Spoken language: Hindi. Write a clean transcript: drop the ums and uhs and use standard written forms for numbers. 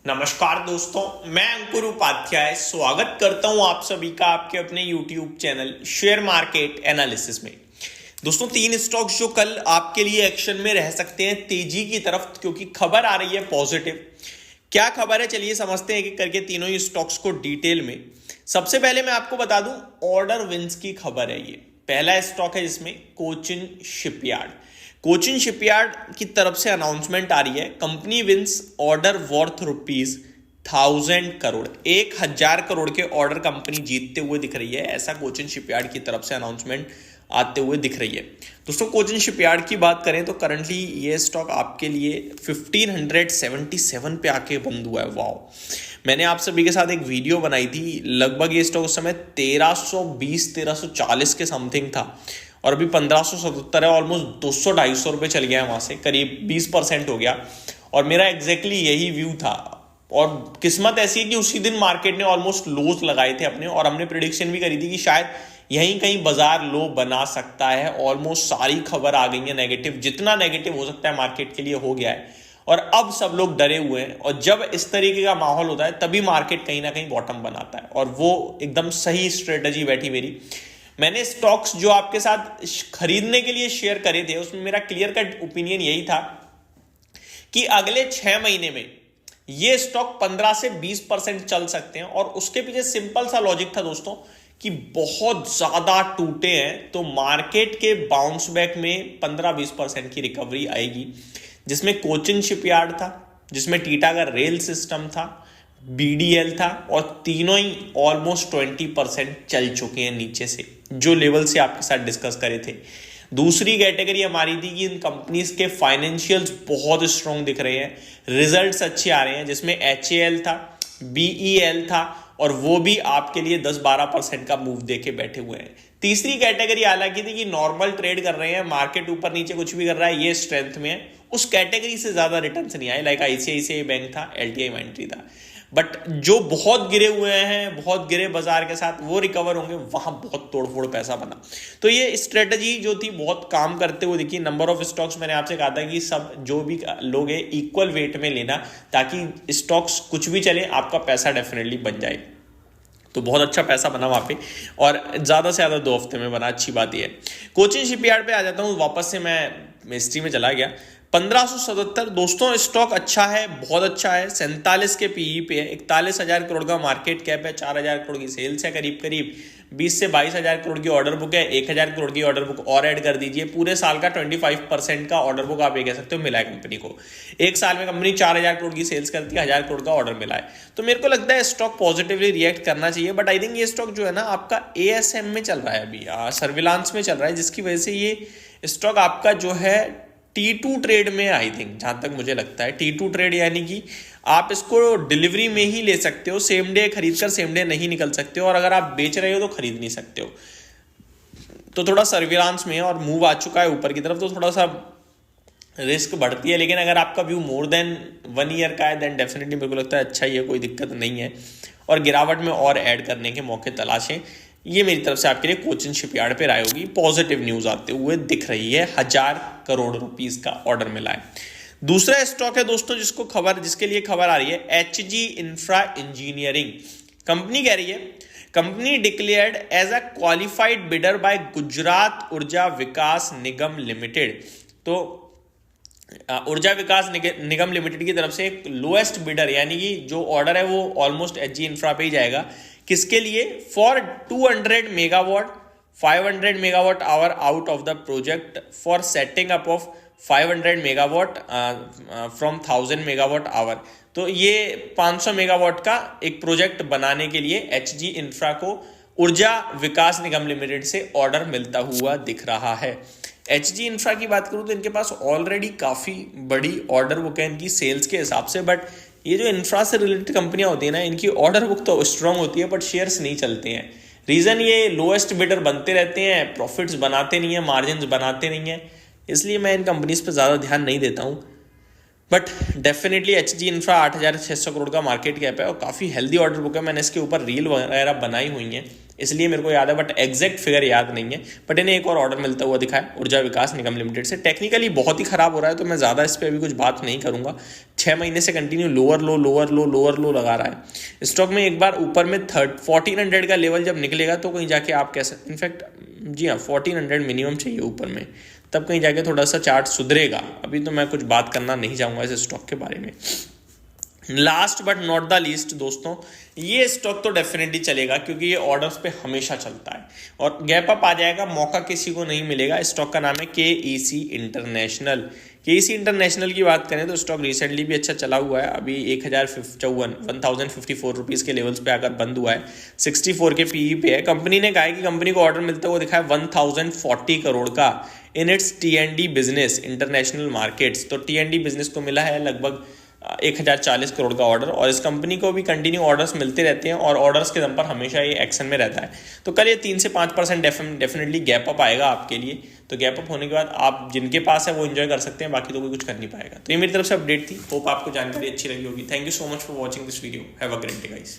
नमस्कार दोस्तों, मैं अंकुर उपाध्याय स्वागत करता हूं आप सभी का आपके अपने YouTube channel share market analysis में। दोस्तों, तीन स्टॉक्स जो कल आपके लिए एक्शन में रह सकते हैं तेजी की तरफ, क्योंकि खबर आ रही है पॉजिटिव। क्या खबर है, चलिए समझते हैं एक एक करके तीनों ही स्टॉक्स को डिटेल में। सबसे पहले मैं आपको बता दूं, ऑर्डर विंस की खबर है। ये पहला स्टॉक है जिसमें कोचिन शिपयार्ड। कोचिन शिपयार्ड की तरफ से अनाउंसमेंट आ रही है, company wins order worth ₹1000 crore. 1000 crore के ऑर्डर कंपनी जीतते हुए दिख रही है, ऐसा कोचिन शिपयार्ड की तरफ से अनाउंसमेंट आते हुए दिख रही है। दोस्तों, कोचिन शिपयार्ड की बात करें तो करंटली ये स्टॉक आपके लिए 1577 पे आके बंद हुआ है। वाओ, मैंने आप सभी के साथ एक वीडियो बनाई थी, लगभग ये स्टॉक उस समय 1320-1340 के समथिंग था और अभी 1577 है। ऑलमोस्ट 200-250 रुपये चल गया है वहां से, करीब 20% हो गया। और मेरा एग्जैक्टली यही व्यू था। और किस्मत ऐसी है कि उसी दिन मार्केट ने ऑलमोस्ट लोज लगाए थे अपने, और हमने प्रिडिक्शन भी करी थी कि शायद यहीं कहीं बाजार लो बना सकता है। ऑलमोस्ट सारी खबर आ गई है नेगेटिव, जितना नेगेटिव हो सकता है मार्केट के लिए हो गया है। और अब सब लोग डरे हुए हैं, और जब इस तरीके का माहौल होता है तभी मार्केट कहीं ना कहीं बॉटम बनाता है, और वो एकदम सही स्ट्रेटजी बैठी मेरी। मैंने स्टॉक्स जो आपके साथ खरीदने के लिए शेयर करे थे, उसमें मेरा क्लियर कट ओपिनियन यही था कि अगले 6 महीने में ये स्टॉक 15 से 20% चल सकते हैं। और उसके पीछे सिंपल सा लॉजिक था दोस्तों, कि बहुत ज्यादा टूटे हैं तो मार्केट के बाउंस बैक में 15-20% की रिकवरी आएगी, जिसमें कोचिन शिपयार्ड था, जिसमें टीटागढ़ रेल सिस्टम था, बीडीएल था, और तीनों ही ऑलमोस्ट 20% चल चुके हैं नीचे से, जो लेवल से आपके साथ डिस्कस करे थे। दूसरी कैटेगरी हमारी थी कि इन कंपनीज के फाइनेंशियल्स बहुत स्ट्रॉन्ग दिख रहे हैं, रिजल्ट्स अच्छे आ रहे हैं, जिसमें एचएएल था, बीईएल था, और वो भी आपके लिए 10-12% का मूव देके बैठे हुए हैं। तीसरी कैटेगरी हालांकि थी कि नॉर्मल ट्रेड कर रहे हैं, मार्केट ऊपर नीचे कुछ भी कर रहा है, ये स्ट्रेंथ में है, उस कैटेगरी से ज्यादा रिटर्न नहीं आए। लाइक आईसीआईसीआई बैंक था, एलटीआई माइंट्री था। बट जो बहुत गिरे हुए हैं, बहुत गिरे बाजार के साथ, वो रिकवर होंगे, वहां बहुत तोड़फोड़ पैसा बना। तो ये स्ट्रेटजी जो थी बहुत काम करते हुए दिखी। नंबर ऑफ स्टॉक्स मैंने आपसे कहा था कि सब जो भी लोग हैं इक्वल वेट में लेना, ताकि स्टॉक्स कुछ भी चले आपका पैसा डेफिनेटली बन जाए। तो बहुत अच्छा पैसा बना वहां पे, और ज्यादा से ज्यादा 2 हफ्ते में बना। अच्छी बात यह है। कोचिन शिपयार्ड पे आ जाता हूँ, वापस से मैं हिस्ट्री में चला गया। 1577 दोस्तों, स्टॉक अच्छा है, बहुत अच्छा है। 47 के पीई पे है, 41,000 करोड़ का मार्केट कैप है, 4,000 करोड़ की सेल्स है, करीब करीब 20 से 22,000 करोड़ की ऑर्डर बुक है। 1,000 करोड़ की ऑर्डर बुक और ऐड कर दीजिए, पूरे साल का 25% का ऑर्डर बुक आप ये कह सकते हो मिला है कंपनी को। एक साल में कंपनी 4,000 करोड़ की सेल्स करती है, 1,000 करोड़ का ऑर्डर मिला है। तो मेरे को लगता है स्टॉक पॉजिटिवली रिएक्ट करना चाहिए। बट आई थिंक ये स्टॉक जो है ना आपका एएसएम में चल रहा है, अभी सर्विलांस में चल रहा है, जिसकी वजह से ये स्टॉक आपका जो है T2 ट्रेड में, आई थिंक जहां तक मुझे लगता है T2 ट्रेड, यानी कि आप इसको डिलीवरी में ही ले सकते हो, सेम डे खरीद कर सेम डे नहीं निकल सकते हो, और अगर आप बेच रहे हो तो खरीद नहीं सकते हो। तो थोड़ा सर्विलांस में है और मूव आ चुका है ऊपर की तरफ, तो थोड़ा सा रिस्क बढ़ती है। लेकिन अगर आपका व्यू मोर देन 1 ईयर का है, देन डेफिनेटली मेरे को लगता है अच्छा ही है, कोई दिक्कत नहीं है। और गिरावट में और ऐड करने के मौके तलाशें, ये मेरी तरफ से आपके लिए कोचिन शिपयार्ड पे राय होगी। पॉजिटिव न्यूज आते हुए दिख रही है, 1,000 करोड़ रुपीस का ऑर्डर मिला है। दूसरा स्टॉक है दोस्तों जिसके लिए खबर आ रही है, एचजी इंफ्रा इंजीनियरिंग। कंपनी कह रही है, company declared as a qualified bidder bye Gujarat ऊर्जा विकास निगम लिमिटेड। तो ऊर्जा विकास निगम लिमिटेड की तरफ से एक लोएस्ट बिडर, यानी कि जो ऑर्डर है वो ऑलमोस्ट एचजी इंफ्रा पे ही जाएगा। किसके लिए? For 200 megawatt 500 megawatt our out of the project for setting up of 500 megawatt from 1000 megawatt our. तो ये 500 मेगावाट का एक प्रोजेक्ट बनाने के लिए एचजी इंफ्रा को ऊर्जा विकास निगम लिमिटेड से ऑर्डर मिलता हुआ दिख रहा है। एचजी इंफ्रा की बात करूं तो इनके पास ऑलरेडी काफी बड़ी ऑर्डर बुक है इनकी सेल्स के हिसाब से। बट ये जो इंफ्रा से रिलेटेड कंपनियां होती है ना, इनकी ऑर्डर बुक तो स्ट्रांग होती है, बट शेयर्स नहीं चलते हैं। रीजन ये लोएस्ट बिडर बनते रहते हैं, प्रॉफिट्स बनाते नहीं है, मार्जिन बनाते नहीं है, इसलिए मैं इन कंपनीज पर ज्यादा ध्यान नहीं देता हूं। But definitely Hg infra 8,600 crore का मार्केट कैप है और काफ़ी हेल्दी ऑर्डर बुक है। मैंने इसके ऊपर रील वगैरह बनाई हुई हैं, इसलिए मेरे को याद है, बट एग्जैक्ट फिगर याद नहीं है। बट इन्हें एक और ऑर्डर मिलता हुआ दिखा है ऊर्जा विकास निगम लिमिटेड से। टेक्निकली बहुत ही खराब हो रहा है, तो मैं ज़्यादा इस पर अभी कुछ बात नहीं करूँगा। 6 महीने से कंटिन्यू लोअर लो लगा रहा है। स्टॉक में एक बार ऊपर में 1400 का लेवल जब निकलेगा तो कहीं जाके आप कह सकते, इनफैक्ट जी हाँ 1400 मिनिमम चाहिए ऊपर में, तब कहीं जाके थोड़ा सा चार्ट सुधरेगा। अभी तो मैं कुछ बात करना नहीं चाहूँगा इस स्टॉक के बारे में। Last but not the least दोस्तों, ये स्टॉक तो डेफिनेटली चलेगा क्योंकि ये ऑर्डर्स पे हमेशा चलता है और गैप अप आ जाएगा, मौका किसी को नहीं मिलेगा। स्टॉक का नाम है KEC इंटरनेशनल। KEC इंटरनेशनल की बात करें तो स्टॉक रिसेंटली भी अच्छा चला हुआ है। अभी 1054 रुपीज़ के लेवल्स पे आकर बंद हुआ है। 64 के PE पे है। कंपनी ने कहा है कि कंपनी को ऑर्डर मिलता हुआ दिखा है 1040 करोड़ का in its TND business international markets. तो TND बिजनेस को मिला है लगभग 1040 करोड़ का ऑर्डर और इस कंपनी को भी कंटिन्यू ऑर्डर्स मिलते रहते हैं और ऑर्डर्स के दम पर हमेशा ये एक्शन में रहता है। तो कल ये 3 से 5% डेफिनेटली गैप अप आएगा आपके लिए। तो गैप अप होने के बाद आप जिनके पास है वो एंजॉय कर सकते हैं, बाकी तो कोई कुछ कर नहीं पाएगा। तो ये मेरी तरफ से अपडेट थी। होप आपको जानकारी अच्छी लगी होगी। Thank you so much for watching this video. Have a great day guys.